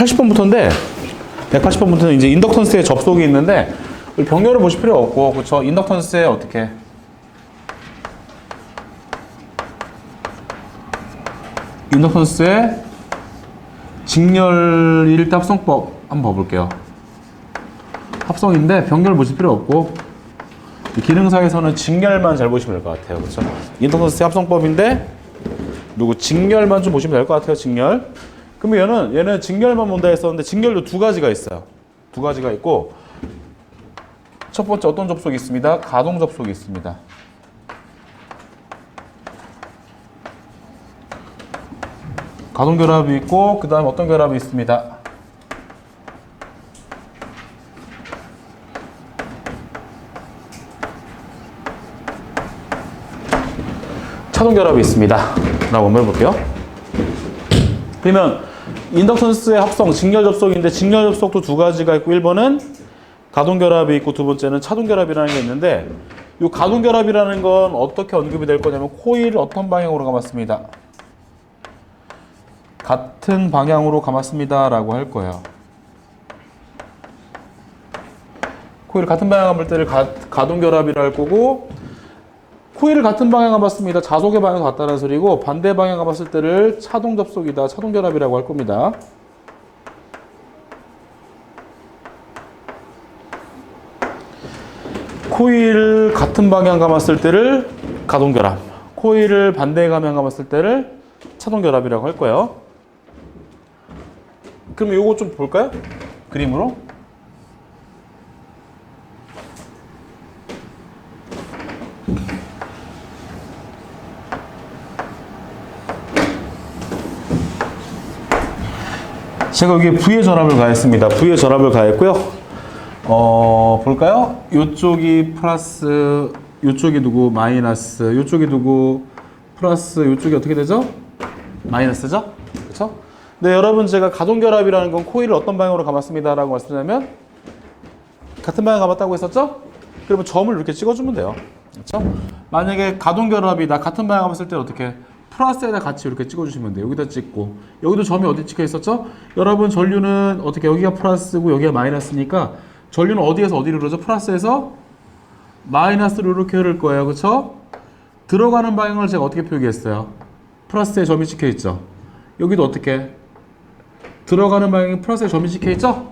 180번부터인데 180번부터는 이제 인덕턴스의 접속이 있는데 병렬을 보실 필요 없고 그쵸? 인덕턴스의 어떻게 인덕턴스의 직렬 합성법 한번 봐볼게요. 합성인데 병렬 보실 필요 없고 기능사에서는 직렬만 잘 보시면 될 것 같아요. 그렇죠? 인덕턴스의 합성법인데 그리고 직렬만 좀 보시면 될 것 같아요. 직렬. 그러면 얘는 직렬만 본다 했었는데 직렬도 두 가지가 있어요. 두 가지가 있고 첫 번째 어떤 접속이 있습니다. 가동 접속이 있습니다. 가동 결합이 있고 그 다음 어떤 결합이 있습니다. 차동 결합이 있습니다. 라고 한번 해볼게요. 그러면 인덕턴스의 합성, 직렬 접속인데 직렬 접속도 두 가지가 있고 1번은 가동 결합이 있고 두 번째는 차동 결합이라는 게 있는데 이 가동 결합이라는 건 어떻게 언급이 될 거냐면 코일을 어떤 방향으로 감았습니다. 같은 방향으로 감았습니다. 라고 할 거예요. 코일을 같은 방향 감을 때를 가동 결합이라 할 거고 코일을 같은 방향 감았습니다. 자속의 방향도 같다는 소리고 반대 방향 감았을 때를 차동 접속이다. 차동 결합이라고 할 겁니다. 코일을 같은 방향 감았을 때를 가동 결합, 코일을 반대 방향 감았을 때를 차동 결합이라고 할 거예요. 그럼 이거 좀 볼까요? 그림으로. 제가 여기 V의 전압을 가했습니다. V의 전압을 가했고요. 볼까요? 이쪽이 플러스, 이쪽이 누구 마이너스, 이쪽이 누구 플러스, 이쪽이 어떻게 되죠? 마이너스죠? 그렇죠? 네, 여러분 제가 가동결합이라는 건 코일을 어떤 방향으로 감았습니다 라고 말씀드리면 같은 방향 감았다고 했었죠? 그러면 점을 이렇게 찍어주면 돼요. 그렇죠? 만약에 가동결합이다 같은 방향 감았을 때 어떻게 플러스에다 같이 이렇게 찍어주시면 돼요. 여기다 찍고 여기도 점이 어디 찍혀 있었죠? 여러분 전류는 어떻게 여기가 플러스고 여기가 마이너스니까 전류는 어디에서 어디로 흐르죠? 플러스에서 마이너스로 이렇게 흐를 거예요. 그렇죠? 들어가는 방향을 제가 어떻게 표기했어요? 플러스에 점이 찍혀 있죠? 여기도 어떻게? 들어가는 방향에 플러스에 점이 찍혀 있죠?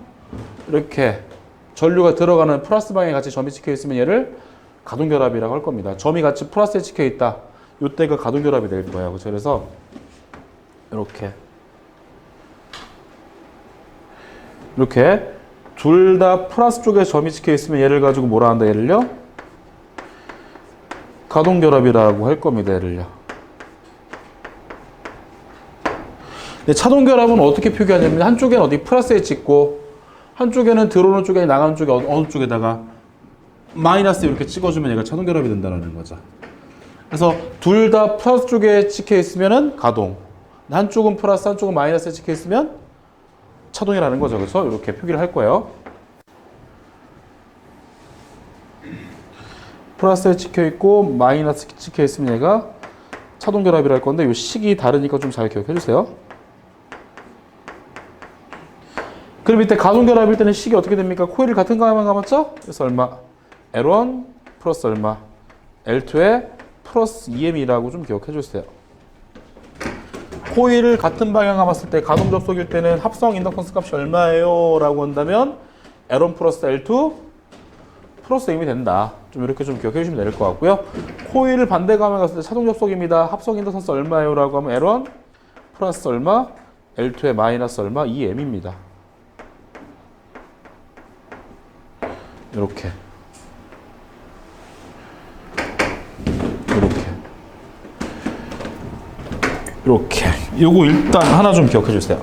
이렇게 전류가 들어가는 플러스 방향에 같이 점이 찍혀 있으면 얘를 가동결합이라고 할 겁니다. 점이 같이 플러스에 찍혀 있다. 이때가 가동결합이 될 거예요. 그렇죠? 그래서 이렇게 둘 다 플러스 쪽에 점이 찍혀 있으면 얘를 가지고 뭐라 한다? 얘를요? 가동결합이라고 할 겁니다. 얘를요. 근데 차동결합은 어떻게 표기하냐면 한쪽에는 어디 플러스에 찍고 한쪽에는 들어오는 쪽에 나가는 쪽에 어느 쪽에다가 마이너스 이렇게 찍어주면 얘가 차동결합이 된다는 거죠. 그래서 둘 다 플러스 쪽에 찍혀 있으면은 가동. 한쪽은 플러스, 한쪽은 마이너스에 찍혀 있으면 차동이라는 거죠. 그래서 이렇게 표기를 할 거예요. 플러스에 찍혀 있고 마이너스 찍혀 있으면 얘가 차동 결합이라 할 건데 이 식이 다르니까 좀 잘 기억해 주세요. 그럼 이때 가동 결합일 때는 식이 어떻게 됩니까? 코일을 같은 방향만 감았죠? 그래서 얼마? L1 플러스 얼마? L2에 플러스 EM이라고 좀 기억해 주세요. 코일을 같은 방향 감았을 때 가동 접속일 때는 합성 인덕턴스 값이 얼마예요? 라고 한다면 L1 플러스 L2 플러스 EM이 된다. 좀 이렇게 좀 기억해 주시면 될 것 같고요. 코일을 반대 방향 갔을 때 차동 접속입니다. 합성 인덕턴스 얼마예요? 라고 하면 L1 플러스 얼마? L2에 마이너스 얼마? EM입니다. 이렇게. 이렇게. 요거 일단 하나 좀 기억해 주세요.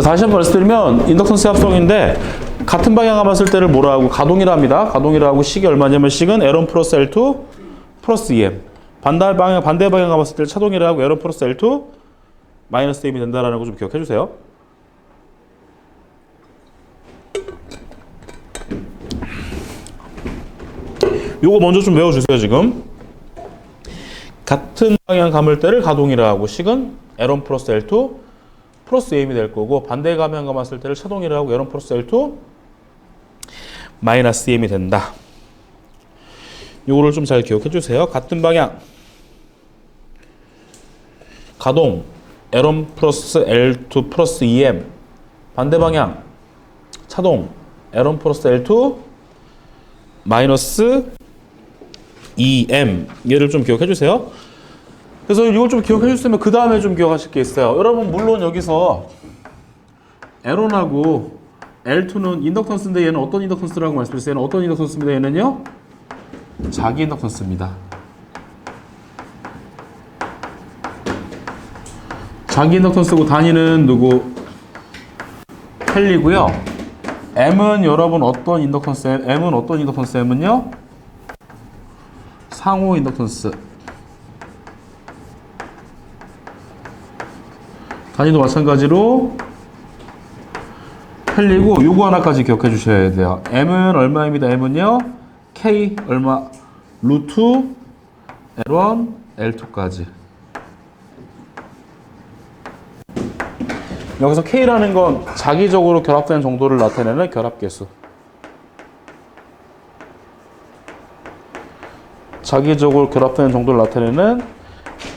다시 한번 말씀드리면 인덕턴스 합성인데 같은 방향 감았을 때를 뭐라 하고 가동이라 합니다. 가동이라 하고 식이 얼마냐면 식은 L1 플러스 L2 플러스 EM. 반대 방향 감았을 때를 차동이라 하고 L1 플러스 L2 마이너스 M이 된다라는 거 좀 기억해 주세요. 요거 먼저 좀 외워주세요. 지금 같은 방향 감을 때를 가동이라 하고 식은 L1 플러스 L2 플러스 M이 될 거고 반대 방향 감았을 때를 차동이라 하고 L1 플러스 L2 마이너스 M이 된다. 요거를 좀 잘 기억해 주세요. 같은 방향 가동 L1 플러스 L2 플러스 EM 반대 방향 차동 L1 플러스 L2 마이너스 EM 얘를 좀 기억해 주세요. 그래서 이걸 좀 기억해 주시면 그 다음에 좀 기억하실 게 있어요. 여러분 물론 여기서 L1하고 L2는 인덕턴스인데 얘는 어떤 인덕턴스라고 말씀드렸어요? 얘는 어떤 인덕턴스입니다. 얘는요 자기 인덕턴스입니다. 자기 인덕턴스고 단위는 누구? 헬리고요. M은 여러분 어떤 인덕턴스? M은 어떤 인덕턴스? M은요 상호 인덕턴스. 단위도 마찬가지로 헬리고 요거 하나까지 기억해 주셔야 돼요. M은 얼마입니다. M은요 K 얼마? 루트 L1 L2까지. 여기서 K라는 건 자기적으로 결합된 정도를 나타내는 결합계수. 자기적으로 결합되는 정도를 나타내는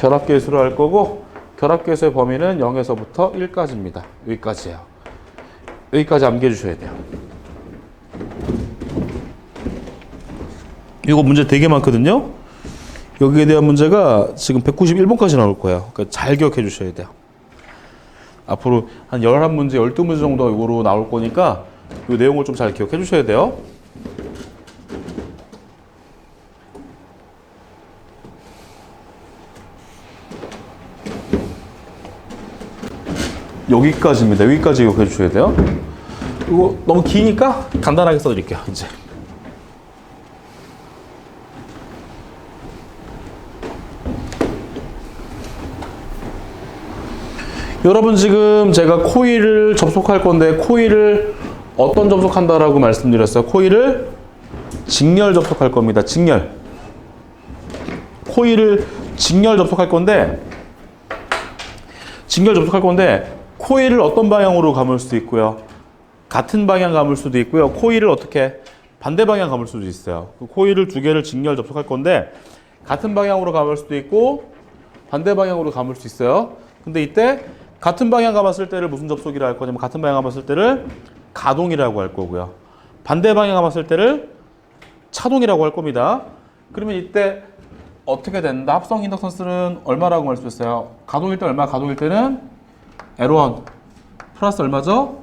결합계수로 할 거고 결합계수의 범위는 0에서부터 1까지입니다. 여기까지예요. 여기까지 암기해 주셔야 돼요. 이거 문제 되게 많거든요. 여기에 대한 문제가 지금 191번까지 나올 거예요. 그러니까 잘 기억해 주셔야 돼요. 앞으로 한 11문제, 12문제 정도 이거로 나올 거니까 이 내용을 좀 잘 기억해 주셔야 돼요. 여기까지입니다. 여기까지 기억해 주셔야 돼요. 이거 너무 기니까 간단하게 써드릴게요. 이제. 여러분 지금 제가 코일을 접속할 건데 코일을 어떤 접속한다라고 말씀드렸어요? 코일을 직렬 접속할 겁니다. 직렬. 코일을 직렬 접속할 건데 코일을 어떤 방향으로 감을 수도 있고요. 같은 방향 감을 수도 있고요. 코일을 어떻게 반대 방향 감을 수도 있어요. 코일을 두 개를 직렬 접속할 건데 같은 방향으로 감을 수도 있고 반대 방향으로 감을 수 있어요. 근데 이때 같은 방향 감았을 때를 무슨 접속이라 할 거냐면 같은 방향 감았을 때를 가동이라고 할 거고요. 반대 방향 감았을 때를 차동이라고 할 겁니다. 그러면 이때 어떻게 된다? 합성 인덕턴스는 얼마라고 말씀드렸어요? 가동일 때 얼마? 가동일 때는 L1 플러스 얼마죠?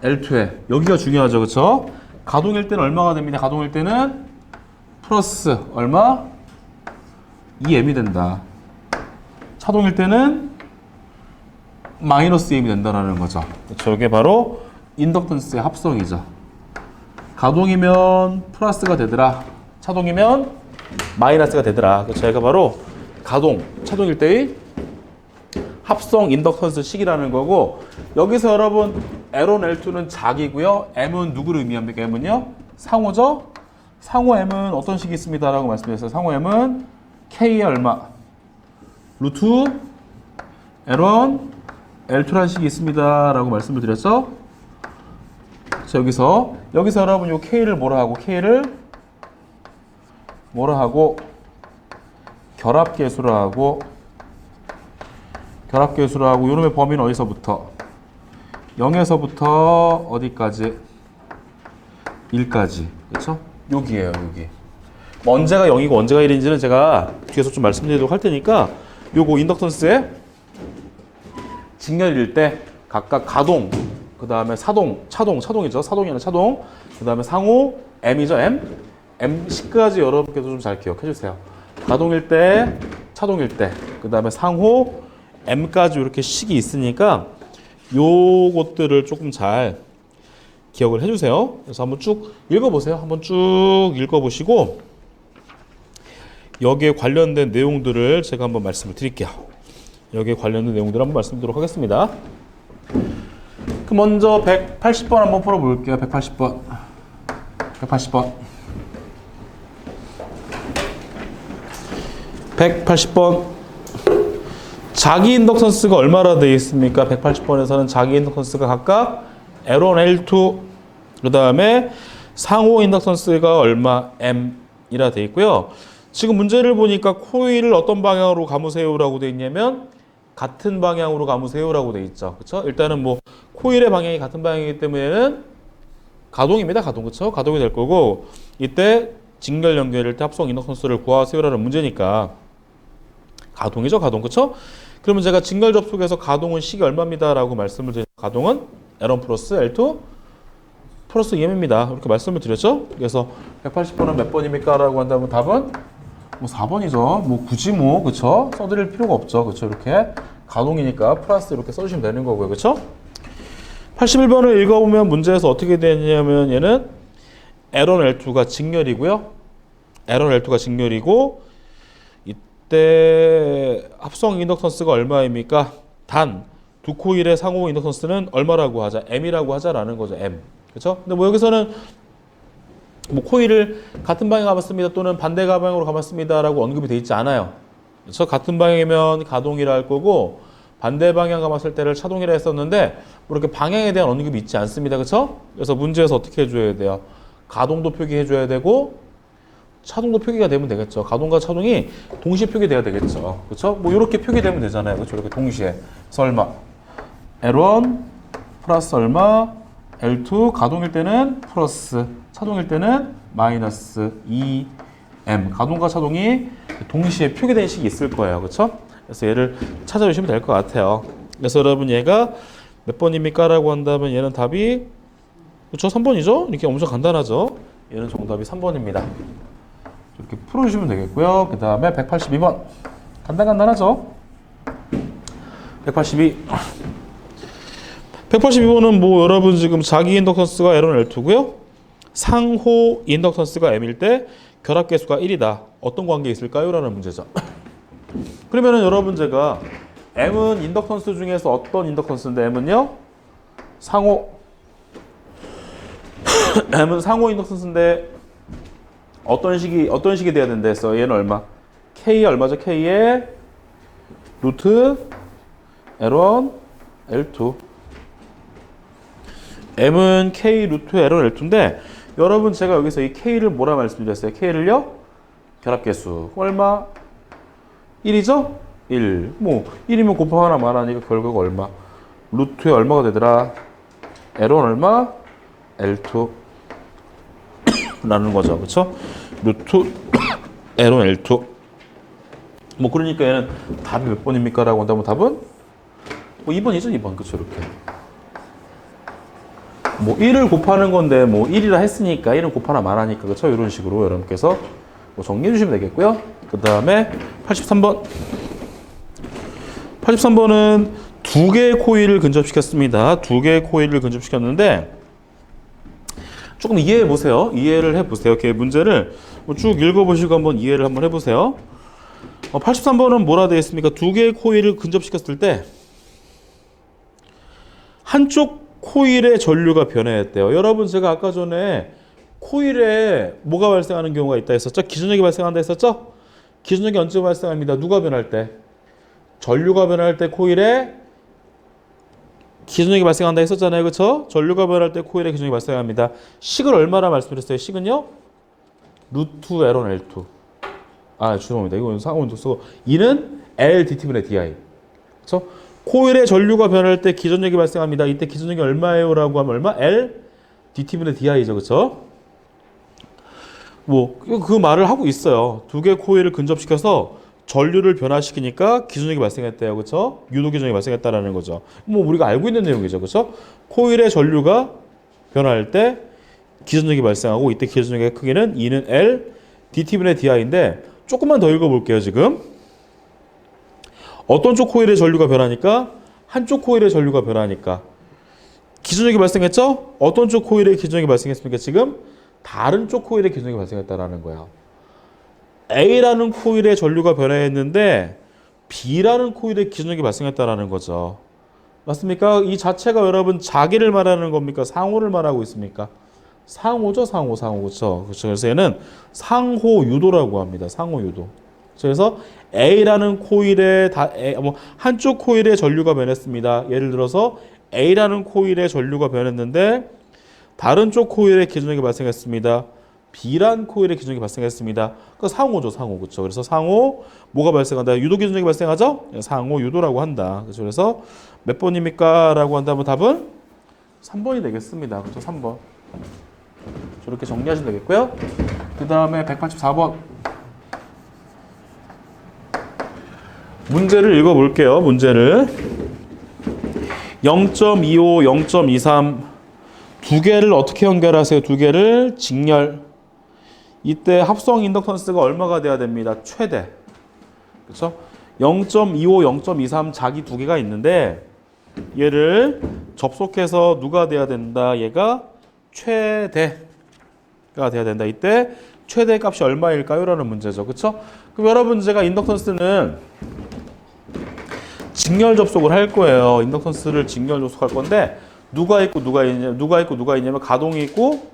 L2에. 여기가 중요하죠. 그렇죠? 가동일 때는 얼마가 됩니다. 가동일 때는 플러스 얼마? 2M이 된다. 차동일 때는 마이너스 M이 된다는 거죠. 그렇죠? 이게 바로 인덕턴스의 합성이죠. 가동이면 플러스가 되더라. 차동이면 마이너스가 되더라. 그렇죠? 얘가 바로 가동, 차동일 때의 합성 인덕턴스 식이라는 거고 여기서 여러분 L1, L2는 자기고요. M은 누구를 의미합니까? M은요? 상호죠? 상호 M은 어떤 식이 있습니다. 라고 말씀드렸어요. 상호 M은 K의 얼마? 루트 L1, L2라는 식이 있습니다. 라고 말씀을 드렸죠? 자, 여기서 여러분 요 K를 뭐라 하고 K를 뭐라 하고 결합계수라 하고 요놈의 범위는 어디서부터? 0에서부터 어디까지? 1까지. 그렇죠? 여기에요, 여기. 뭐 언제가 0이고 언제가 1인지는 제가 뒤에서 좀 말씀드리도록 할 테니까 요거 인덕턴스의 직렬일 때 각각 가동, 그 다음에 사동, 차동이죠. 사동이 아니라 차동. 그 다음에 상호, M이죠, M10까지 여러분께서 좀 잘 기억해 주세요. 가동일 때, 차동일 때, 그 다음에 상호, M까지 이렇게 식이 있으니까 요것들을 조금 잘 기억을 해주세요. 그래서 한번 쭉 읽어보세요. 한번 쭉 읽어보시고 여기에 관련된 내용들을 제가 한번 말씀을 드릴게요. 여기에 관련된 내용들을 한번 말씀드리도록 하겠습니다. 그럼 먼저 180번 한번 풀어볼게요. 180번. 180번. 180번. 자기 인덕션스가 얼마나 되어 있습니까? 180번에서는 자기 인덕션스가 각각 L1, L2, 그 다음에 상호 인덕션스가 얼마 M이라 되어 있고요. 지금 문제를 보니까 코일을 어떤 방향으로 감으세요라고 되어 있냐면 같은 방향으로 감으세요라고 되어 있죠. 그렇죠? 일단은 뭐 코일의 방향이 같은 방향이기 때문에는 가동입니다. 가동. 그렇죠? 가동이 될 거고 이때 직렬 연결일 때 합성 인덕션스를 구하세요라는 문제니까 가동이죠. 가동. 그렇죠? 그러면 제가 직렬 접속에서 가동은 식이 얼마입니다라고 말씀을 드린 가동은 L1 플러스 L2 플러스 EM입니다. 이렇게 말씀을 드렸죠. 그래서 180번은 몇 번입니까? 라고 한다면 답은 뭐 4번이죠. 뭐 굳이 뭐 그쵸? 써드릴 필요가 없죠. 그쵸? 이렇게 가동이니까 플러스 이렇게 써주시면 되는 거고요. 그쵸? 81번을 읽어보면 문제에서 어떻게 되냐면 얘는 L1, L2가 직렬이고요. L1, L2가 직렬이고 이때 합성 인덕턴스가 얼마입니까? 단 두 코일의 상호 인덕턴스는 얼마라고 하자? M이라고 하자라는 거죠. M. 그렇죠? 근데 뭐 여기서는 뭐 코일을 같은 방향 감았습니다 또는 반대 방향으로 감았습니다라고 언급이 되어 있지 않아요. 그렇죠? 같은 방향이면 가동이라 할 거고 반대 방향 감았을 때를 차동이라 했었는데 뭐 이렇게 방향에 대한 언급이 있지 않습니다. 그렇죠? 그래서 문제에서 어떻게 해줘야 돼요? 가동도 표기해줘야 되고 차동도 표기가 되면 되겠죠. 가동과 차동이 동시에 표기돼야 되겠죠. 그렇죠? 뭐 이렇게 표기되면 되잖아요. 그렇죠? 이렇게 동시에. 그래서 얼마? L1 플러스 얼마? L2 가동일 때는 플러스, 차동일 때는 마이너스 2M. 가동과 차동이 동시에 표기된 식이 있을 거예요. 그렇죠? 그래서 얘를 찾아주시면 될 것 같아요. 그래서 여러분 얘가 몇 번입니까? 라고 한다면 얘는 답이 그렇죠? 3번이죠? 이렇게 엄청 간단하죠? 얘는 정답이 3번입니다. 이렇게 풀어주시면 되겠고요. 그 다음에 182번. 간단하죠? 182. 182번은 뭐 여러분 지금 자기 인덕턴스가 L1, L2고요. 상호 인덕턴스가 M일 때 결합계수가 1이다. 어떤 관계 있을까요? 라는 문제죠. 그러면은 여러분 제가 M은 인덕턴스 중에서 어떤 인덕턴스인데 M은요? 상호 M은 상호 인덕턴스인데 어떤 식이 돼야 된다 했어? 얘는 얼마? K 얼마죠? K의 루트 L1, L2. M은 K 루트 L1, L2인데 여러분 제가 여기서 이 K를 뭐라 말씀드렸어요? K를요? 결합계수. 얼마? 1이죠? 1. 뭐 1이면 곱하기 하나 말하니까 결과가 얼마? 루트에 얼마가 되더라? L1 얼마? L2 라는 거죠. 그쵸? 루트 L1, L2. 뭐 그러니까 얘는 답이 몇 번입니까? 라고 한다면 답은 뭐 2번이죠. 2번. 그쵸? 이렇게. 뭐 1을 곱하는 건데 뭐 1이라 했으니까 1은 곱하나 말하니까 그쵸? 이런 식으로 여러분께서 뭐 정리해 주시면 되겠고요. 그 다음에 83번. 83번은 두 개의 코일을 근접시켰습니다. 두 개의 코일을 근접시켰는데 조금 이해해 보세요. 이해를 해 보세요. 이렇게 문제를 쭉 읽어 보시고 한번 이해를 한번 해 보세요. 83번은 뭐라 되어 있습니까? 두 개의 코일을 근접시켰을 때 한쪽 코일의 전류가 변화했대요. 여러분 제가 아까 전에 코일에 뭐가 발생하는 경우가 있다 했었죠? 기전력이 발생한다 했었죠? 기전력이 언제 발생합니다. 누가 변할 때? 전류가 변할 때 코일에 기전력이 발생한다 했었잖아요. 그렇죠? 전류가 변할 때 코일에 기전력이 발생합니다. 식을 얼마나 말씀드렸어요? 식은요? 루트 L1, L2. 아, 죄송합니다. 이거 상호인도 쓰고 이는 L dt분의 di. 그렇죠? 코일의 전류가 변할 때 기전력이 발생합니다. 이때 기전력이 얼마예요? 라고 하면 얼마? L dt분의 di죠. 그렇죠? 뭐 그 말을 하고 있어요. 두 개의 코일을 근접시켜서 전류를 변화시키니까 기전력이 발생했대요. 그렇죠? 유도 기전력이 발생했다라는 거죠. 뭐 우리가 알고 있는 내용이죠. 그렇죠? 코일의 전류가 변화할 때 기전력이 발생하고 이때 기전력의 크기는 E는 L dt분의 di인데 조금만 더 읽어 볼게요. 지금 어떤 쪽 코일의 전류가 변하니까 한쪽 코일의 전류가 변하니까. 기준력이 발생했죠? 어떤 쪽 코일에 기준력이 발생했습니까? 지금 다른 쪽 코일에 기준력이 발생했다라는 거야. A라는 코일의 전류가 변화했는데 B라는 코일의 기준력이 발생했다라는 거죠. 맞습니까? 이 자체가 여러분 자기를 말하는 겁니까? 상호를 말하고 있습니까? 상호죠, 상호, 그렇죠? 그래서 얘는 상호 유도라고 합니다. 상호 유도. 그래서 A라는 코일에 한쪽 코일의 전류가 변했습니다. 예를 들어서 A라는 코일의 전류가 변했는데 다른 쪽 코일의 기준력이 발생했습니다. B란 코일의 기준력이 발생했습니다. 그 상호죠, 상호. 그렇죠? 그래서 상호 뭐가 발생한다? 유도 기준력이 발생하죠? 상호 유도라고 한다. 그렇죠? 그래서 몇 번입니까? 라고 한다면 답은 3번이 되겠습니다. 그렇죠? 3번. 저렇게 정리하시면 되겠고요. 그 다음에 184번. 문제를 읽어볼게요. 문제를 0.25, 0.23 두 개를 어떻게 연결하세요? 두 개를 직렬. 이때 합성 인덕턴스가 얼마가 돼야 됩니다? 최대. 그렇죠? 0.25, 0.23 자기 두 개가 있는데 얘를 접속해서 누가 돼야 된다? 얘가 최대가 돼야 된다. 이때 최대 값이 얼마일까요? 라는 문제죠. 그렇죠? 그럼 여러분 제가 인덕턴스는 직렬 접속을 할 거예요. 인덕턴스를 직렬 접속할 건데 누가 있고 누가 있냐면 가동이 있고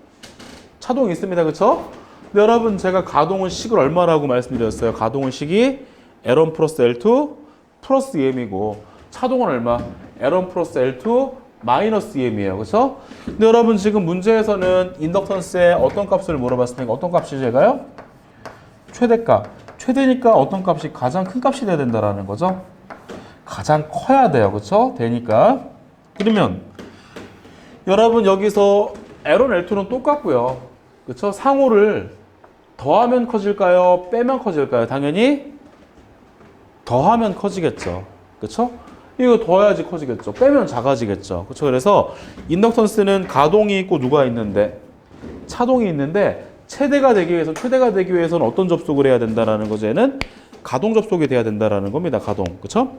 차동이 있습니다. 그렇죠? 근데 여러분 제가 가동은 식을 얼마라고 말씀드렸어요. 가동은 식이 L1 플러스 L2 플러스 EM이고 차동은 얼마? L1 플러스 L2 마이너스 EM이에요. 그렇죠? 근데 여러분 지금 문제에서는 인덕턴스의 어떤 값을 물어봤으니까 어떤 값이 제가요? 최대값. 최대니까 어떤 값이 가장 큰 값이 돼야 된다라는 거죠. 가장 커야 돼요. 그렇죠? 되니까. 그러면 여러분 여기서 L1, L2는 똑같고요. 그렇죠? 상호를 더하면 커질까요? 빼면 커질까요? 당연히 더하면 커지겠죠. 그렇죠? 이거 더해야지 커지겠죠. 빼면 작아지겠죠. 그렇죠? 그래서 인덕턴스는 가동이 있고 누가 있는데 차동이 있는데 최대가 되기 위해서는 어떤 접속을 해야 된다라는 거죠. 얘는 가동 접속이 돼야 된다라는 겁니다. 가동. 그렇죠?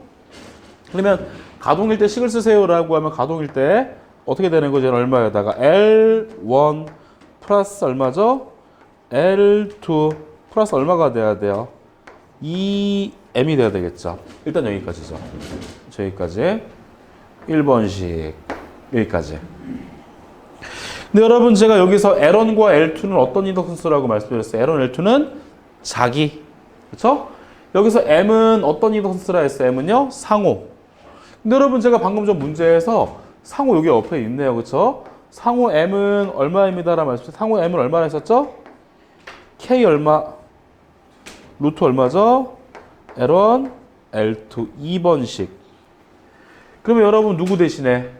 그러면 가동일 때 식을 쓰세요라고 하면 가동일 때 어떻게 되는 거죠? 얼마에다가 L1 플러스 얼마죠? L2 플러스 얼마가 돼야 돼요? 2M이 돼야 되겠죠. 일단 여기까지죠. 여기까지 1번씩 여기까지. 근데 여러분 제가 여기서 L1과 L2는 어떤 인덕턴스라고 말씀드렸어요? L1, L2는 자기. 그렇죠? 여기서 M은 어떤 인덕턴스라 했어요? M은요? 상호. 근데 여러분 제가 방금 전 문제에서 상호 여기 옆에 있네요. 그렇죠? 상호 M은 얼마입니다라고 말씀드렸어요. 상호 M은 얼마나 했었죠? K 얼마? 루트 얼마죠? L1, L2 2번씩. 그러면 여러분 누구 대신에?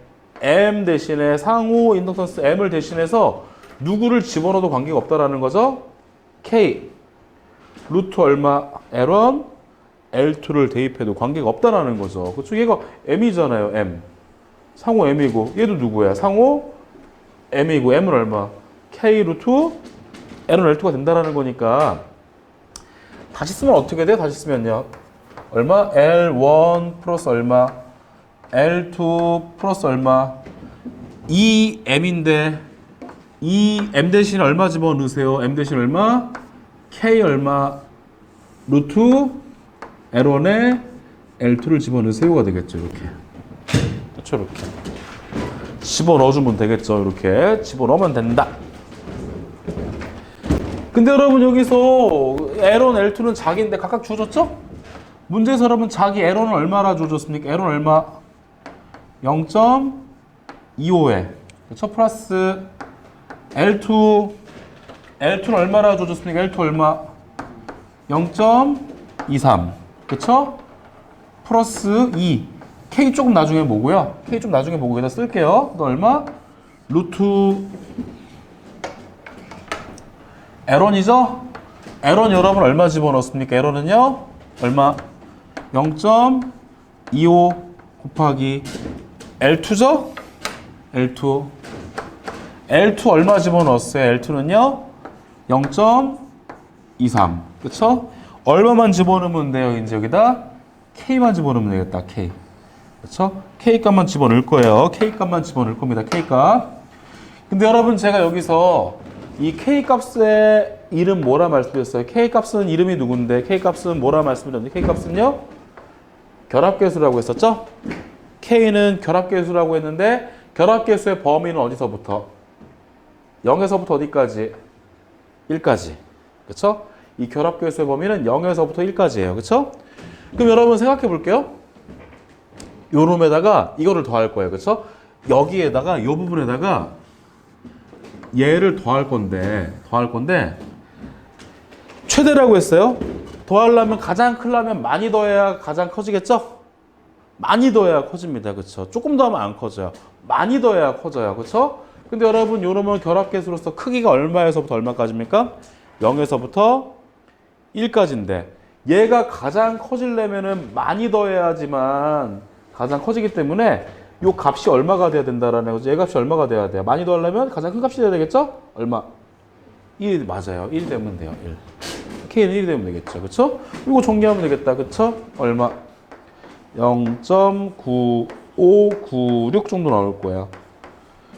M 대신에 상호 인덕턴스 M을 대신해서 누구를 집어넣어도 관계가 없다라는 거죠? K 루트 얼마? L1, L2를 대입해도 관계가 없다라는 거죠. 그렇죠? 얘가 M이잖아요. M. 상호 M이고 얘도 누구야? 상호 M이고 M은 얼마? K 루트 L은 L2가 된다라는 거니까 다시 쓰면 어떻게 돼요? 다시 쓰면요. 얼마? L1 플러스 얼마? L2 플러스 얼마? 2M인데 2M 대신 얼마 집어넣으세요? M 대신 얼마? K 얼마? 루트 L1에 L2를 집어넣으세요가 되겠죠. 이렇게. 그렇죠. 이렇게. 집어넣어주면 되겠죠. 이렇게. 집어넣으면 된다. 근데 여러분 여기서 L1, L2는 자기인데 각각 주어졌죠? 문제에서 여러분 자기 L1은 얼마나 주어졌습니까? L1 얼마? 0.25에 그렇죠? 플러스 L2는 얼마나 주어졌습니까? L2 얼마? 0.23 그렇죠? 플러스 2 K 조금 나중에 보고요. K 좀 나중에 보고 여기다 쓸게요. 너 얼마? 루트 L1이죠? L1 여러분 얼마 집어넣었습니까? L1은요? 얼마? 0.25 곱하기 L2죠? L2 얼마 집어넣었어요? L2는요? 0.23 그쵸? 얼마만 집어넣으면 돼요? 이제 여기다 K만 집어넣으면 되겠다. K 그렇죠? K 값만 집어넣을 거예요. K 값만 집어넣을 겁니다. K 값. 근데 여러분 제가 여기서 이 K 값의 이름 뭐라 말씀드렸어요? K 값은 이름이 누군데 K 값은 뭐라 말씀드렸는데 K 값은요? 결합계수라고 했었죠? K는 결합계수라고 했는데 결합계수의 범위는 어디서부터? 0에서부터 어디까지? 1까지. 그렇죠? 이 결합계수의 범위는 0에서부터 1까지예요. 그렇죠? 그럼 여러분 생각해 볼게요. 요 놈에다가 이거를 더할 거예요. 그렇죠? 여기에다가 이 부분에다가 얘를 더할 건데 최대라고 했어요. 더하려면 가장 크려면 많이 더해야 가장 커지겠죠? 많이 더해야 커집니다. 그렇죠? 조금 더 하면 안 커져요. 많이 더해야 커져요. 그렇죠? 근데 여러분 요놈은 결합계수로서 크기가 얼마에서부터 얼마까지입니까? 0에서부터 1까지인데 얘가 가장 커지려면은 많이 더해야지만 가장 커지기 때문에 요 값이 얼마가 돼야 된다라는 거죠. 얘 값이 얼마가 돼야 돼요. 많이 더하려면 가장 큰 값이 돼야 되겠죠? 얼마? 1 맞아요. 1 되면 돼요. 1. K는 1이 되면 되겠죠. 그렇죠? 이거 정리하면 되겠다. 그렇죠? 얼마? 0.9596 정도 나올 거야.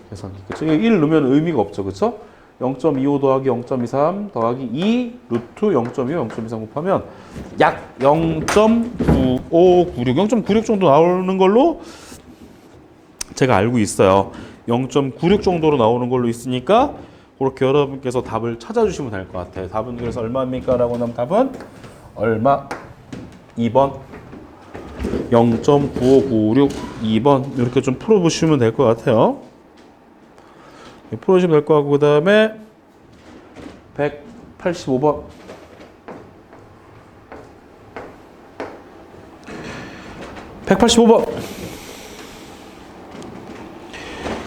계산기. 그렇죠? 1 넣으면 의미가 없죠. 그렇죠? 0.25 더하기 0.23 더하기 2 루트 0.25, 0.23 곱하면 약 0.9596, 0.96 정도 나오는 걸로 제가 알고 있어요. 0.96 정도로 나오는 걸로 있으니까 그렇게 여러분께서 답을 찾아주시면 될 것 같아요. 답은 그래서 얼마입니까? 라고 하면 답은 얼마? 2번 0.9596 2번 이렇게 좀 풀어보시면 될 것 같아요. 풀어주시면 될 것 같고 그 다음에 185번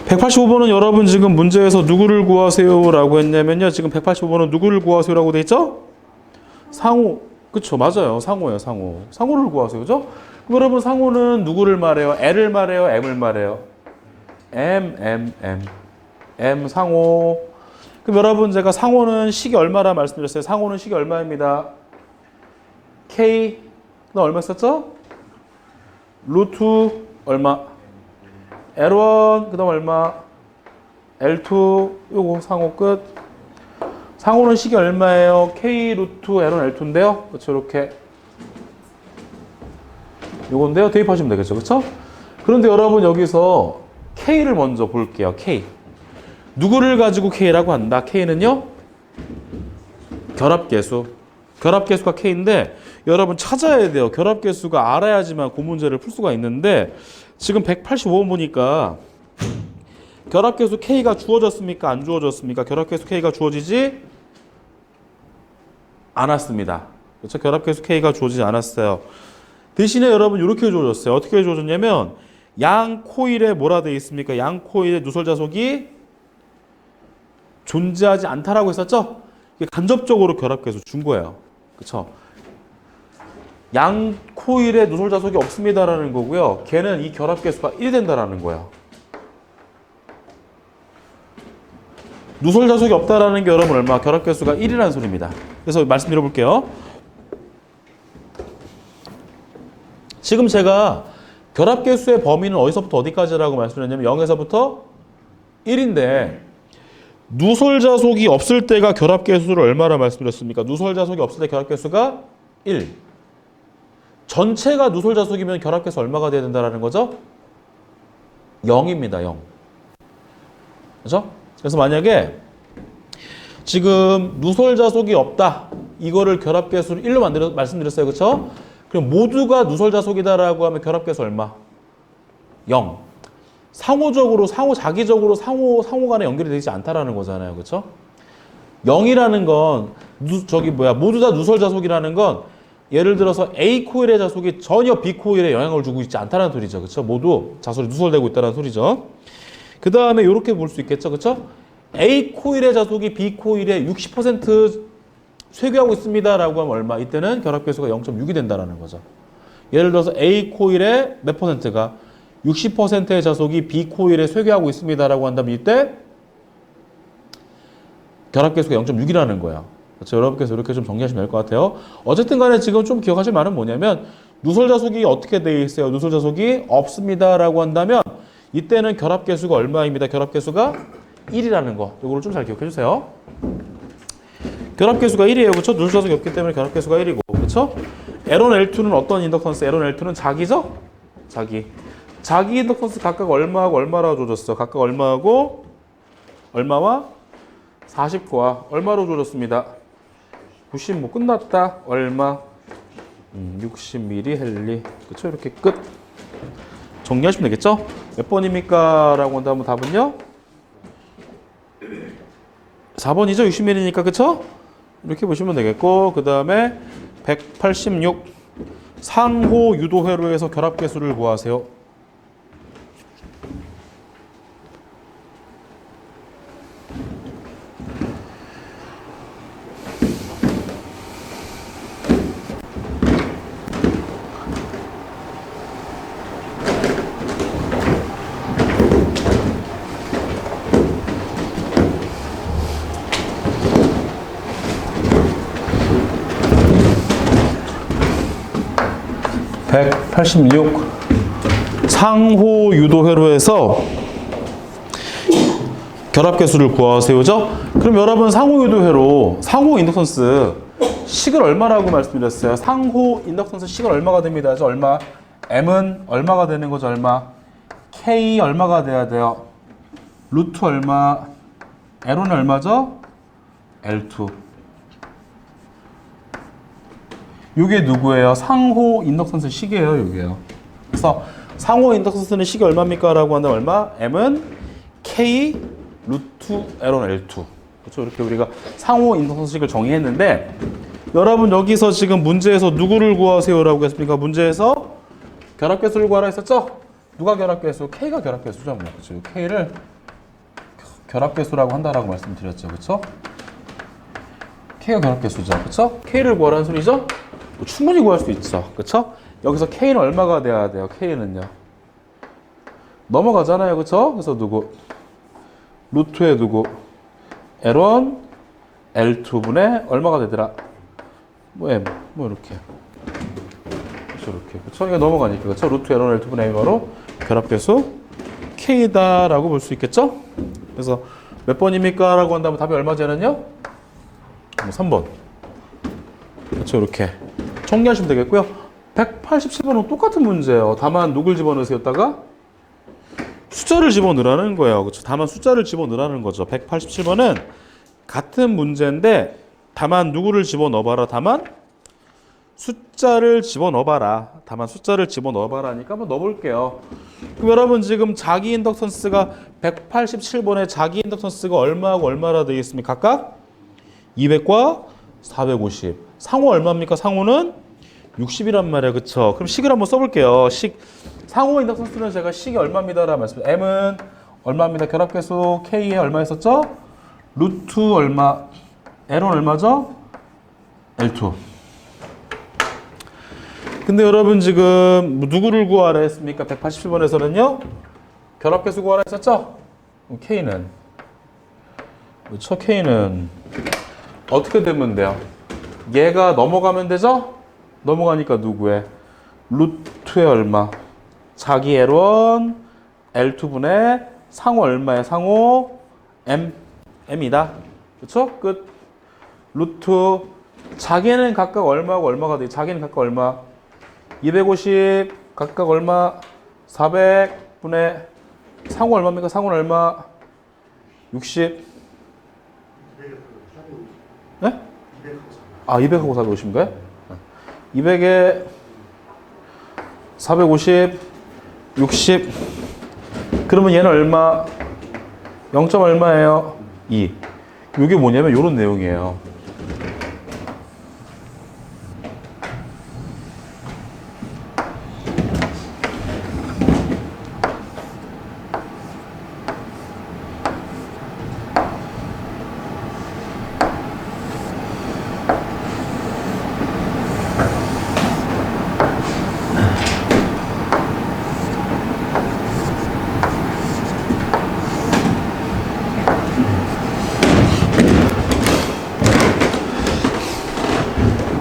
185번은 여러분 지금 문제에서 누구를 구하세요 라고 했냐면요. 지금 185번은 누구를 구하세요 라고 돼 있죠? 상호. 그쵸, 맞아요. 상호예요, 상호. 상호를 구하세요. 그죠? 그럼 여러분 상호는 누구를 말해요? L을 말해요? M을 말해요? M 상호. 그럼 여러분 제가 상호는 식이 얼마라 말씀드렸어요? 상호는 식이 얼마입니다. K 너 얼마 썼죠? 루트 얼마? L1 그다음 얼마? L2 요거 상호 끝. 상호는 식이 얼마예요? K 루트 L1 L2인데요. 그렇죠? 이렇게 요건데요. 대입하시면 되겠죠. 그렇죠? 그런데 여러분 여기서 K를 먼저 볼게요. K. 누구를 가지고 K라고 한다? K는요? 결합계수. 결합계수가 K인데 여러분 찾아야 돼요. 결합계수가 알아야지만 그 문제를 풀 수가 있는데 지금 185번 보니까 결합계수 K가 주어졌습니까? 안 주어졌습니까? 결합계수 K가 주어지지 않았습니다. 그렇죠? 결합계수 K가 주어지지 않았어요. 대신에 여러분 이렇게 주어졌어요. 어떻게 주어졌냐면 양 코일에 뭐라 되어 있습니까? 양 코일에 누설자속이 존재하지 않다라고 했었죠? 이게 간접적으로 결합계수 준 거예요. 그렇죠? 양 코일에 누설자속이 없습니다라는 거고요. 걔는 이 결합계수가 1이 된다라는 거예요. 누설자속이 없다라는 게 여러분 얼마? 결합계수가 1이라는 소리입니다. 그래서 말씀드려볼게요. 지금 제가 결합계수의 범위는 어디서부터 어디까지라고 말씀드렸냐면 0에서부터 1인데 누설자속이 없을 때가 결합계수를 얼마나 말씀드렸습니까? 누설자속이 없을 때 결합계수가 1. 전체가 누설자속이면 결합계수 얼마가 돼야 된다는 거죠? 0입니다. 0. 그렇죠? 그래서 만약에 지금 누설자속이 없다. 이거를 결합계수를 1로 말씀드렸어요. 그렇죠? 그럼 모두가 누설자속이다라고 하면 결합계수 얼마? 0. 상호적으로 자기적으로 상호 간에 연결이 되지 않다라는 거잖아요. 그렇죠? 0이라는 건 모두 다 누설자속이라는 건 예를 들어서 A 코일의 자속이 전혀 B 코일에 영향을 주고 있지 않다는 소리죠. 그렇죠? 모두 자속이 누설되고 있다는 소리죠. 그 다음에 이렇게 볼 수 있겠죠. 그렇죠? A 코일의 자속이 B 코일에 60% 쇠괴하고 있습니다라고 하면 얼마? 이때는 결합계수가 0.6이 된다는 거죠. 예를 들어서 A 코일의 몇 퍼센트가 60%의 자속이 B 코일에 쇠괴하고 있습니다라고 한다면 이때 결합계수가 0.6이라는 거예요. 그렇죠? 여러분께서 이렇게 좀 정리하시면 될 것 같아요. 어쨌든 간에 지금 좀 기억하실 말은 뭐냐면 누설 자속이 어떻게 돼 있어요? 누설 자속이 없습니다라고 한다면 이때는 결합계수가 얼마입니다. 결합계수가 1이라는 거. 이거를 좀 잘 기억해 주세요. 결합계수가 1이에요. 그렇죠? 누설 자속이 없기 때문에 결합계수가 1이고. 그렇죠? L1, L2는 어떤 인덕턴스? L1, L2는 자기죠? 자기. 자기 인덕턴스 각각 얼마하고 얼마라고 줘줬어? 각각 얼마하고 얼마와 49와 얼마로 줘줬습니다. 90 뭐 끝났다. 얼마? 60ml 헬리. 그렇죠? 이렇게 끝. 정리하시면 되겠죠? 몇 번입니까? 라고 한다면 답은요? 4번이죠? 60ml니까. 그렇죠? 이렇게 보시면 되겠고, 그 다음에 186 상호 유도 회로에서 결합계수를 구하세요. (186) 상호 유도 회로에서 결합계수를 구하세요죠? 그럼 여러분 상호 유도 회로 상호 인덕턴스 식을 얼마라고 말씀드렸어요? 상호 인덕턴스 식은 얼마가 됩니다. 얼마? M은 얼마가 되는 거죠? 얼마? K 얼마가 돼야 돼요? 루트 얼마? L1은 얼마죠? L2. 요게 누구예요? 상호 인덕턴스 식이에요. 요게요. 그래서 상호 인덕턴스는 식이 얼마입니까? 라고 한다면 얼마? M은 K 루트 L1, L2. 그렇죠? 이렇게 우리가 상호 인덕턴스 식을 정의했는데 여러분 여기서 지금 문제에서 누구를 구하세요? 라고 했습니까? 문제에서 결합계수를 구하라 했었죠? 누가 결합계수? K가 결합계수죠. 뭐. 그렇죠? K를 결합계수라고 한다라고 말씀드렸죠. 그렇죠? K가 결합계수죠. 그렇죠? K를 구하라는 소리죠? 뭐 충분히 구할 수 있죠. 그렇죠? 여기서 K는 얼마가 돼야 돼요? K는요. 넘어가잖아요. 그렇죠? 그래서 누구? 루트에 누구? L1, L2분의 얼마가 되더라? 뭐 M, 뭐 이렇게. 그렇죠? 이렇게. 그렇죠? 이게 넘어가니까. 그렇죠? 루트 L1, L2분의 M이 바로 결합계수 K다라고 볼 수 있겠죠? 그래서 몇 번입니까? 라고 한다면 답이 얼마냐는요? 3번. 그렇죠? 이렇게 정리하시면 되겠고요. 187번은 똑같은 문제예요. 다만 누굴 집어넣으세요다가 숫자를 집어넣으라는 거예요. 그렇죠? 다만 숫자를 집어넣으라는 거죠. 187번은 같은 문제인데 다만 누구를 집어넣어봐라. 다만 숫자를 집어넣어봐라. 다만 숫자를 집어넣어봐라 하니까 한번 넣어볼게요. 그럼 여러분 지금 자기 인덕턴스가 187번에 자기 인덕턴스가 얼마하고 얼마라 되겠습니까? 각각 200과 450. 상호 얼마입니까? 상호는 60이란 말이야. 그쵸? 그럼 식을 한번 써볼게요. 식. 상호 인덕턴스는 제가 식이 얼마입니다라고 말씀. M은 얼마입니다. 결합계수 K에 얼마 했었죠? 루트 얼마? L은 얼마죠? L2. 근데 여러분 지금 누구를 구하라 했습니까? 187번에서는요. 결합계수 구하라 했었죠? K는. 그렇죠? K는 어떻게 되면 돼요? 얘가 넘어가면 되죠? 넘어가니까 누구에? 루트에 얼마? 자기 L1, L2분의 상호 얼마에? 상호 M이다. 그렇죠? 끝. 루트 자기는 각각 얼마하고 얼마가 돼? 자기는 각각 얼마? 250 각각 얼마? 400분의 상호 얼마입니까? 상호는 얼마? 60. 네? 200하고 450인가요? 200에 450, 60. 그러면 얘는 얼마? 0. 얼마예요? 2. 이게 뭐냐면 이런 내용이에요.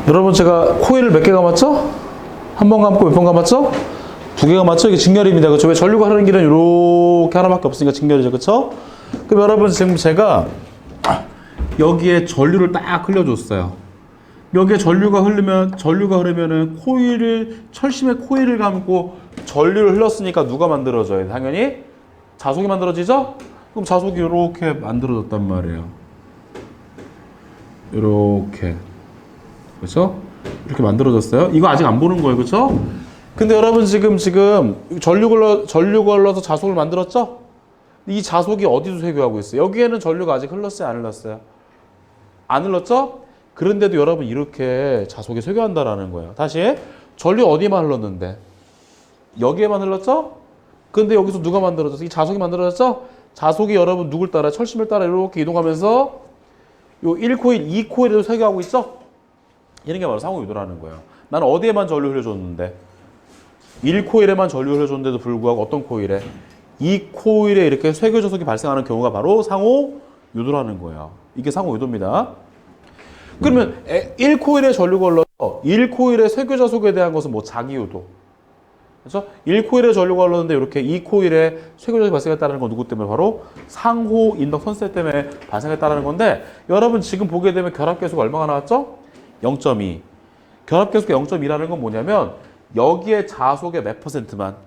여러분 제가 코일을 몇 개 감았죠? 한 번 감고 몇 번 감았죠? 두 개가 맞죠? 이게 직렬입니다. 그렇죠? 왜 전류가 흐르는 길은 이렇게 하나밖에 없으니까 직렬이죠. 그렇죠? 그럼 여러분 지금 제가 여기에 전류를 딱 흘려줬어요. 여기에 전류가 흐르면은 철심에 코일을 감고 전류를 흘렀으니까 누가 만들어져요? 당연히 자속이 만들어지죠? 그럼 자속이 이렇게 만들어졌단 말이에요. 이렇게. 그렇죠? 이렇게 만들어졌어요. 이거 아직 안 보는 거예요. 그렇죠? 근데 여러분 지금 전류가 흘러서 자속을 만들었죠? 이 자속이 어디서 쇄교하고 있어요? 여기에는 전류가 아직 흘렀어요? 안 흘렀어요? 안 흘렀죠? 그런데도 여러분 이렇게 자속이 쇄교한다라는 거예요. 다시 전류 어디만 흘렀는데? 여기에만 흘렀죠? 근데 여기서 누가 만들어졌어? 이 자속이 만들어졌죠? 자속이 여러분 누굴 따라? 철심을 따라 이렇게 이동하면서 요 1코일, 2코일에도 쇄교하고 있죠? 이런 게 바로 상호유도라는 거예요. 나는 어디에만 전류 흘려줬는데? 1코일에만 전류 흘려줬는데도 불구하고 어떤 코일에? 2코일에 이렇게 쇄교 자속이 발생하는 경우가 바로 상호유도라는 거예요. 이게 상호유도입니다. 그러면 1코일에 전류가 흘러서 1코일의 쇄교 자속에 대한 것은 뭐 자기유도. 그렇죠? 1코일에 전류가 흘렀는데 이렇게 2코일에 쇄교 자속이 발생했다는 건 누구 때문에? 바로 상호 인덕선세 때문에 발생했다는 건데 여러분 지금 보게 되면 결합계수가 얼마가 나왔죠? 0.2. 결합계수가 0.2라는 건 뭐냐면 여기에 자속의 몇 %만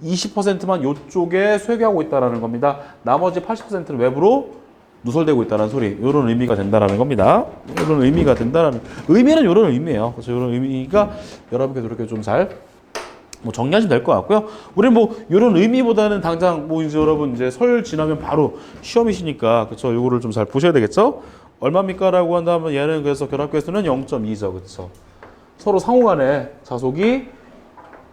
20%만 이쪽에 쇄교하고 있다는 겁니다. 나머지 80%는 외부로 누설되고 있다는 소리. 이런 의미가 된다는 겁니다. 이런 의미가 된다는 의미는 이런 의미예요. 그래서 이런 의미가 여러분께서 이렇게 좀 잘 정리하시면 될 것 같고요. 우리 뭐 이런 의미보다는 당장 뭐 이제 여러분 이제 설 지나면 바로 시험이시니까 그렇죠. 요거를 좀 잘 보셔야 되겠죠. 얼마입니까라고 한다면 얘는 그래서 결합계수는 0.2죠. 그렇죠. 서로 상호간에 자속이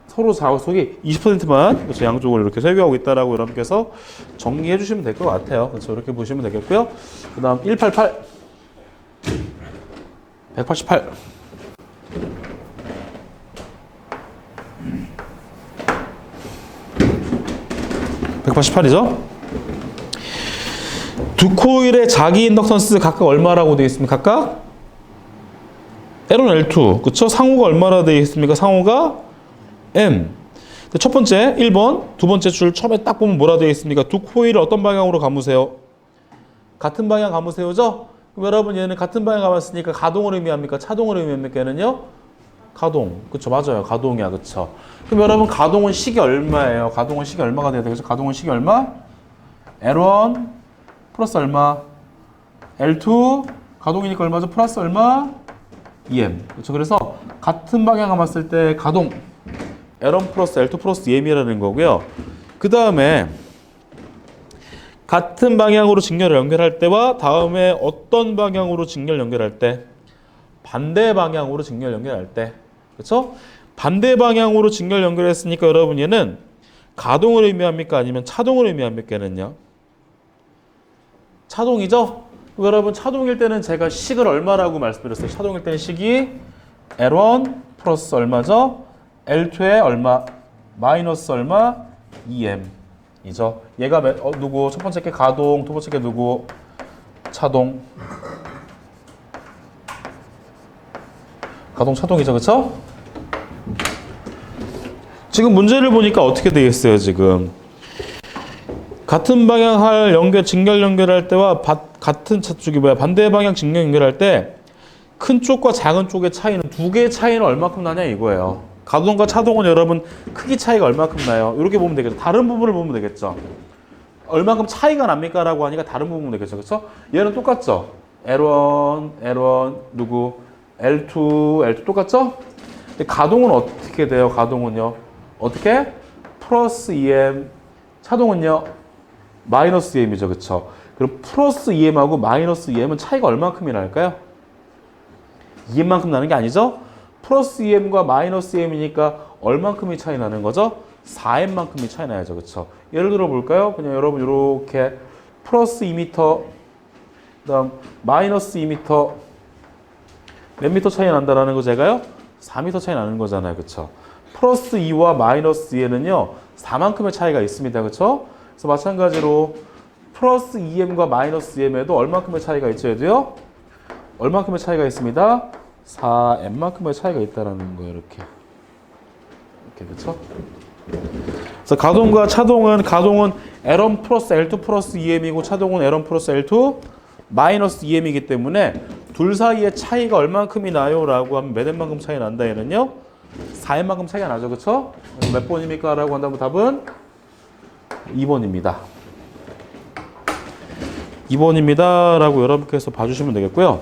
20%만 그렇죠. 양쪽을 이렇게 쇄교하고 있다라고 여러분께서 정리해 주시면 될 것 같아요. 그렇죠. 이렇게 보시면 되겠고요. 그다음 188 188 188이죠? 두 코일의 자기 인덕턴스 각각 얼마라고 되어 있습니까? 각각 L1, L2. 그쵸? 상호가 얼마나 되어 있습니까? 상호가 M. 첫 번째 1번, 두 번째 줄 처음에 딱 보면 뭐라 되어 있습니까? 두 코일을 어떤 방향으로 감으세요? 같은 방향 감으세요죠? 그럼 여러분 얘는 같은 방향 감았으니까 가동을 의미합니까? 차동을 의미합니까? 얘는요? 가동. 그쵸? 맞아요. 가동이야. 그쵸? 그럼 여러분 가동은 식이 얼마예요? 가동은 식이 얼마가 돼야 되겠죠? 가동은 식이 얼마? L1 플러스 얼마? L2 가동이니까 얼마죠? 플러스 얼마? EM. 그렇죠. 그래서 같은 방향 감았을 때 가동 L1 플러스 L2 플러스 EM이라는 거고요. 그 다음에 같은 방향으로 직렬을 연결할 때와 다음에 어떤 방향으로 직렬 연결할 때? 반대 방향으로 직렬 연결할 때. 그렇죠? 반대 방향으로 직렬 연결했으니까 여러분 얘는 가동을 의미합니까? 아니면 차동을 의미합니까? 얘는요? 차동이죠? 여러분 차동일 때는 제가 식을 얼마라고 말씀드렸어요. 차동일 때는 식이 L1 플러스 얼마죠? L2에 얼마? 마이너스 얼마? EM이죠. 얘가 누구? 첫 번째 게 가동, 두 번째 게 누구? 차동. 가동 차동이죠. 그렇죠? 지금 문제를 보니까 어떻게 되겠어요, 지금? 같은 방향 직렬 연결할 때와 같은 쪽이 반대 방향 직렬 연결할 때 큰 쪽과 작은 쪽의 차이는 두 개의 차이는 얼마큼 나냐 이거예요. 가동과 차동은 여러분 크기 차이가 얼마큼 나요? 이렇게 보면 되겠죠. 다른 부분을 보면 되겠죠. 얼마큼 차이가 납니까? 라고 하니까 다른 부분 보면 되겠죠. 그렇죠? 얘는 똑같죠. L1 누구? L2 똑같죠? 근데 가동은 어떻게 돼요? 가동은요. 어떻게? 플러스 EM. 차동은요. 마이너스 EM이죠. 그렇죠? 그럼 플러스 EM하고 마이너스 EM은 차이가 얼마큼이 날까요? EM만큼 나는 게 아니죠? 플러스 EM과 마이너스 EM이니까 얼만큼이 차이 나는 거죠? 4M만큼이 차이 나야죠. 그렇죠? 예를 들어 볼까요? 그냥 여러분 이렇게 플러스 2m 그다음 마이너스 2m 몇 미터 차이 난다라는 거 제가요? 4m 차이 나는 거잖아요. 그렇죠? 플러스 2와 마이너스 2에는요. 4만큼의 차이가 있습니다. 그렇죠? 그래서 마찬가지로 플러스 2m과 마이너스 2m에도 얼만큼의 차이가 있죠? 얘도요? 얼만큼의 차이가 있습니다? 4m만큼의 차이가 있다는 거예요. 이렇게. 이렇게 그렇죠? 그래서 가동과 차동은 L1 플러스 L2 플러스 EM이고 차동은 L1 플러스 L2 마이너스 EM이기 때문에 둘 사이의 차이가 얼만큼이 나요? 라고 하면 몇 M만큼 차이 난다 얘는요? 4M만큼 차이가 나죠. 그쵸? 몇 번입니까? 라고 한다면 답은 2번입니다. 2번입니다. 라고 여러분께서 봐주시면 되겠고요.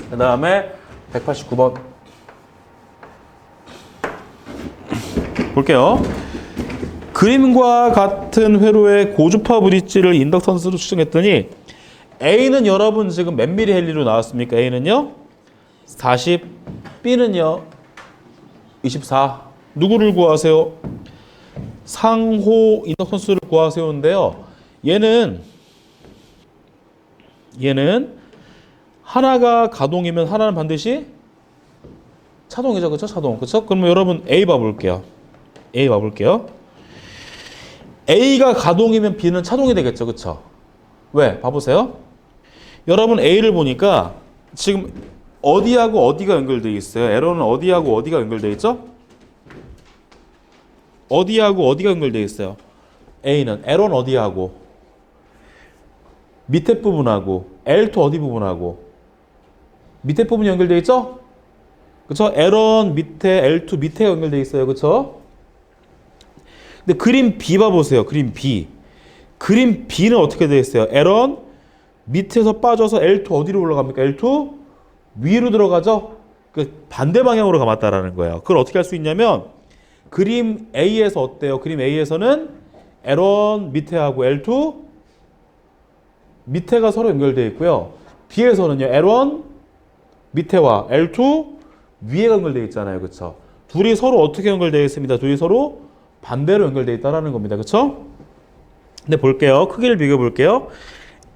그 다음에 189번 볼게요. 그림과 같은 회로의 고주파 브릿지를 인덕턴스로 추정했더니 A는 여러분 지금 몇 미리 헨리로 나왔습니까? A는요 40, B는요 24. 누구를 구하세요? 상호 인덕턴스를 구하세요인데요. 얘는 하나가 가동이면 하나는 반드시 차동이죠. 그렇죠? 차동. 그렇죠? 그러면 여러분 A 봐볼게요. A가 가동이면 B는 차동이 되겠죠. 그렇죠? 왜? 봐보세요. 여러분 A를 보니까 지금 어디하고 어디가 연결되어 있어요? 에러는 어디하고 어디가 연결되어 있죠? 어디하고 어디가 연결되어 있어요? A는 에러는 어디하고? 밑에 부분하고 L2 어디 부분하고? 밑에 부분이 연결되어 있죠? 그쵸? L1 밑에 L2 밑에 연결되어 있어요. 그쵸? 근데 그림 B 봐보세요. 그림 B는 어떻게 되어 있어요? L1 밑에서 빠져서 L2 어디로 올라갑니까? L2 위로 들어가죠? 그 반대 방향으로 감았다라는 거예요. 그걸 어떻게 할 수 있냐면 그림 A에서 어때요? 그림 A에서는 L1 밑에하고 L2 밑에가 서로 연결되어 있고요. B에서는요. L1 밑에와 L2 위에가 연결되어 있잖아요. 그렇죠? 둘이 서로 어떻게 연결되어 있습니다. 둘이 서로 반대로 연결되어 있다는 겁니다. 그렇죠? 근데 볼게요. 크기를 비교해 볼게요.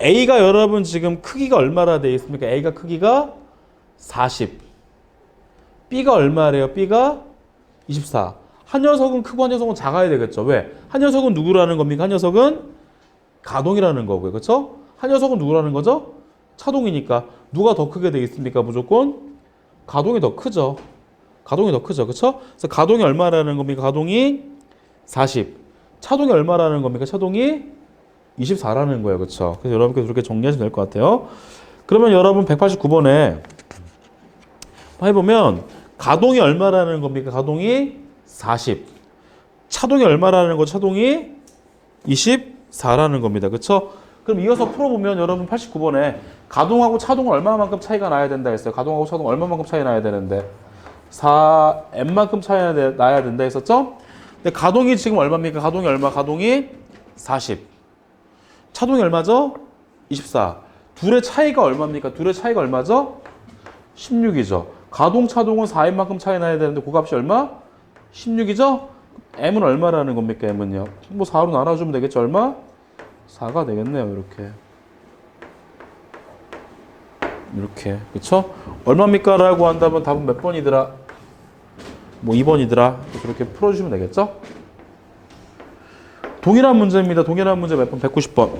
A가 여러분 지금 크기가 얼마나 되어 있습니까? A가 크기가 40. B가 얼마래요? B가 24. 한 녀석은 크고 한 녀석은 작아야 되겠죠. 왜? 한 녀석은 누구라는 겁니까? 한 녀석은 가동이라는 거고요. 그렇죠? 한 녀석은 누구라는 거죠? 차동이니까. 누가 더 크게 되어 있습니까? 무조건 가동이 더 크죠. 그렇죠? 그래서 가동이 얼마라는 겁니까? 가동이 40. 차동이 얼마라는 겁니까? 차동이 24라는 거예요. 그렇죠? 그래서 여러분께서 그렇게 정리하시면 될 것 같아요. 그러면 여러분 189번에 해보면 가동이 얼마라는 겁니까? 가동이 40. 차동이 얼마라는 거? 차동이 24라는 겁니다. 그렇죠? 그럼 이어서 풀어보면 여러분 89번에 가동하고 차동은 얼마만큼 차이가 나야 된다 했어요. 가동하고 차동 얼마만큼 차이 나야 되는데 4m만큼 차이가 나야 된다 했었죠? 근데 가동이 지금 얼마입니까? 가동이 얼마? 가동이 40. 차동이 얼마죠? 24. 둘의 차이가 얼마입니까? 둘의 차이가 얼마죠? 16이죠. 가동, 차동은 4m만큼 차이 나야 되는데 그 값이 얼마? 16이죠? m은 얼마라는 겁니까? m은요. 뭐 4로 나눠주면 되겠죠? 얼마? 4가 되겠네요. 이렇게. 그쵸? 얼마입니까? 라고 한다면 답은 몇 번이더라? 뭐 2번이더라? 그렇게 풀어주시면 되겠죠? 동일한 문제입니다. 동일한 문제 몇 번? 190번.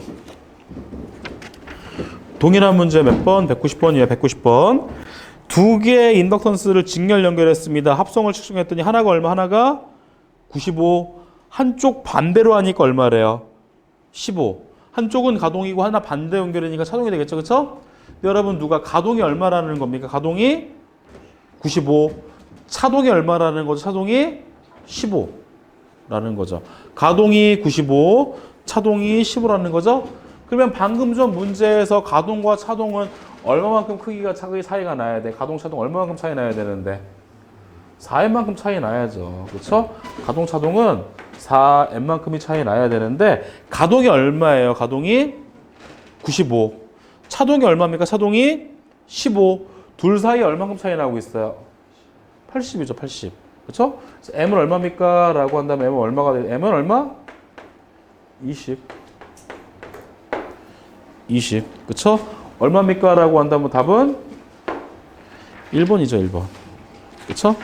동일한 문제 몇 번? 190번이에요. 190번. 두 개의 인덕턴스를 직렬 연결했습니다. 합성을 측정했더니 하나가 얼마? 하나가 95. 한쪽 반대로 하니까 얼마래요? 15. 한쪽은 가동이고 하나 반대 연결이니까 차동이 되겠죠. 그렇죠? 여러분 누가 가동이 얼마라는 겁니까? 가동이 95. 차동이 얼마라는 거죠? 차동이 15라는 거죠. 가동이 95, 차동이 15라는 거죠. 그러면 방금 전 문제에서 가동과 차동은 얼마만큼 크기가 차이가 나야 돼? 가동, 차동 얼마만큼 차이 나야 되는데? 4m만큼 차이 나야죠. 그렇죠? 가동, 차동은 4m만큼이 차이 나야 되는데 가동이 얼마예요? 가동이 95. 차동이 얼마입니까? 차동이 15. 둘 사이에 얼마만큼 차이 나고 있어요? 80이죠. 80. 그렇죠? m은 얼마입니까? 라고 한다면 m은 얼마가 돼요? m은 얼마? 20. 20. 그렇죠? 얼마입니까? 라고 한다면 답은 1번이죠. 1번. 그렇죠?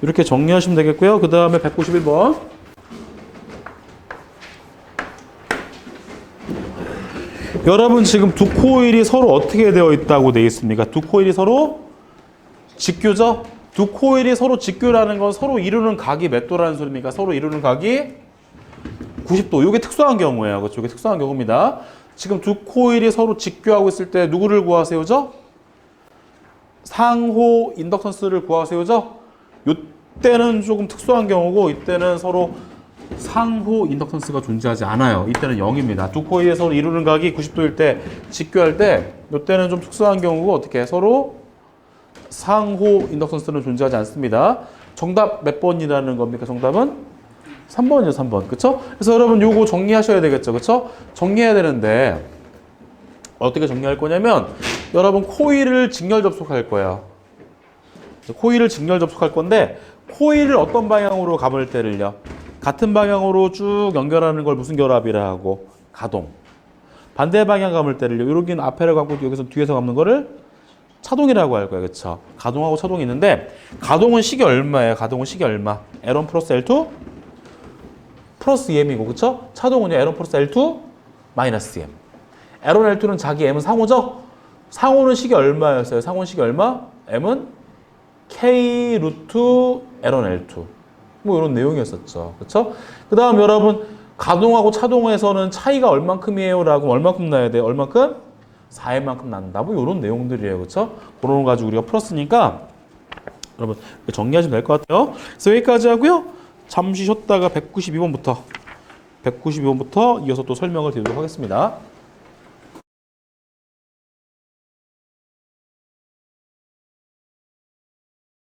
이렇게 정리하시면 되겠고요. 그 다음에 191번. 여러분 지금 두 코일이 서로 어떻게 되어 있다고 되어 있습니까? 두 코일이 서로 직교죠? 두 코일이 서로 직교라는 건 서로 이루는 각이 몇 도라는 소리입니까? 서로 이루는 각이 90도. 이게 특수한 경우예요. 그렇죠? 이게 특수한 경우입니다. 지금 두 코일이 서로 직교하고 있을 때 누구를 구하세요죠? 상호 인덕턴스를 구하세요죠? 이때는 조금 특수한 경우고 이때는 서로 상호 인덕턴스가 존재하지 않아요. 이때는 0입니다. 두 코일이 서로 이루는 각이 90도일 때 직교할 때 이때는 좀 특수한 경우고 어떻게 서로 상호 인덕턴스는 존재하지 않습니다. 정답 몇 번이라는 겁니까? 정답은 3번이죠, 3번. 그쵸? 그래서 여러분 요거 정리하셔야 되겠죠. 그쵸? 정리해야 되는데 어떻게 정리할 거냐면 여러분 코일을 직렬 접속할 거예요. 코일을 직렬 접속할 건데 코일을 어떤 방향으로 감을 때를요? 같은 방향으로 쭉 연결하는 걸 무슨 결합이라 하고? 가동. 반대 방향 감을 때를요. 여기는 앞에를 감고 여기서 뒤에서 감는 거를 차동이라고 할 거예요. 그쵸? 가동하고 차동이 있는데 가동은 식이 얼마예요? 가동은 식이 얼마? L1 플러스 L2 플러스 EM이고 그쵸? 차동은요. L1 플러스 L2 마이너스 EM. L1, L2는 자기 M은 상호죠? 상호는 식이 얼마였어요? 상호는 식이 얼마? M은 K 루트 L1, L2. 뭐 이런 내용이었었죠. 그쵸? 그 다음 여러분 가동하고 차동에서는 차이가 얼만큼이에요? 라고 얼만큼 나야 돼요? 얼만큼? 4M만큼 난다. 뭐 이런 내용들이에요. 그쵸? 그런 거 가지고 우리가 풀었으니까 여러분 정리하시면 될 것 같아요. 그래서 여기까지 하고요. 잠시 쉬었다가 192번부터 이어서 또 설명을 드리도록 하겠습니다.